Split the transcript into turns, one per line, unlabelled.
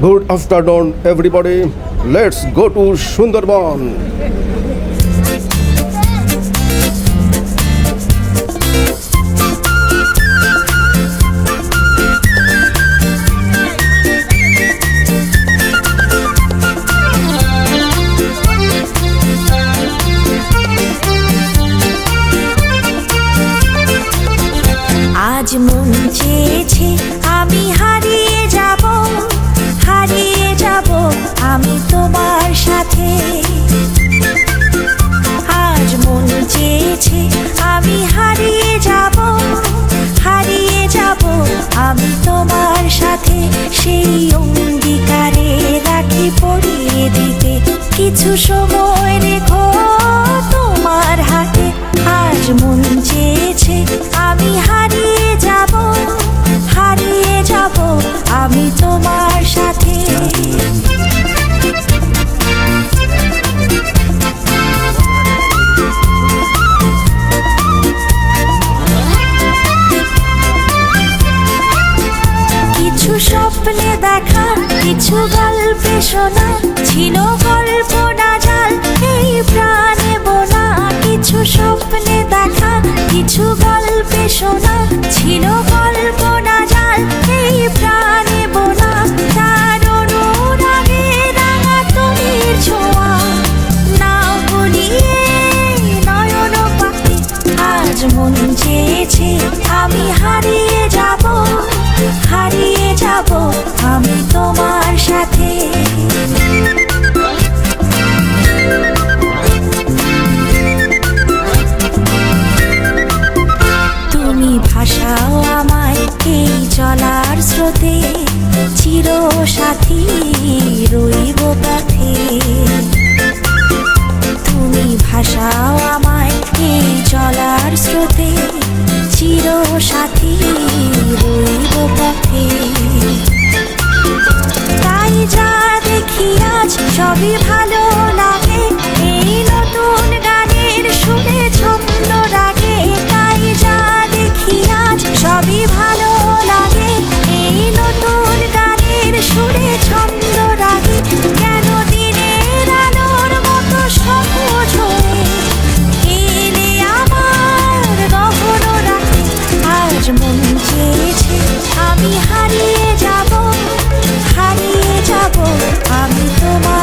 Good afternoon, everybody. Let's go to Sundarban.
আজ মন চেয়েছে আমি হারিয়ে যাব আমি তোমার সাথে। আজ মন চেয়েছে আমি হারিয়ে যাব আমি তোমার সাথে। সেই অঙ্গীকারে রাখি পরিয়ে দিতে কিছু সময় রেখো তোমার হাতে। আজ মন চেয়েছে আমি হারিয়ে যাব আমি তোমার সাথে। কিছু স্বপ্নে দেখা, কিছু গল্পে শোনা, ছিল কল্পনা জাল এই প্রাণে বোনা। কিছু স্বপ্নে দেখা, কিছু গল্পে শোনা, ছিল কল্পনা জাল এই প্রাণে বোনা। তার অনুরাগে রাঙা তুমির ছোঁয়া না ভুলিয়ে নয়ন পাখি। আজ মন চেয়েছে আমি হারিয়ে যাব আমি তোমার সাথে। তুমি ভাসাও আমায় এই চলার স্রোতে, চির সাথী রইব পথে। তুমি ভাসাও আমায় এই চলার স্রোতে, চির সাথী রইব পথে। তাই যা দেখি আজ সবই ভালো লাগে, এই নতুন গানের সুরে ছন্দ রাগে। তাই যা দেখি আজ সবই ভালো লাগে, এই নতুন গানের সুরে ছন্দ রাগে। কেন দিনের আলোর মতো সবুজ হয়ে এলে আমার গহন রাতে। আজ মন চেয়েছে আমি হারিয়ে যাব আমি তোমার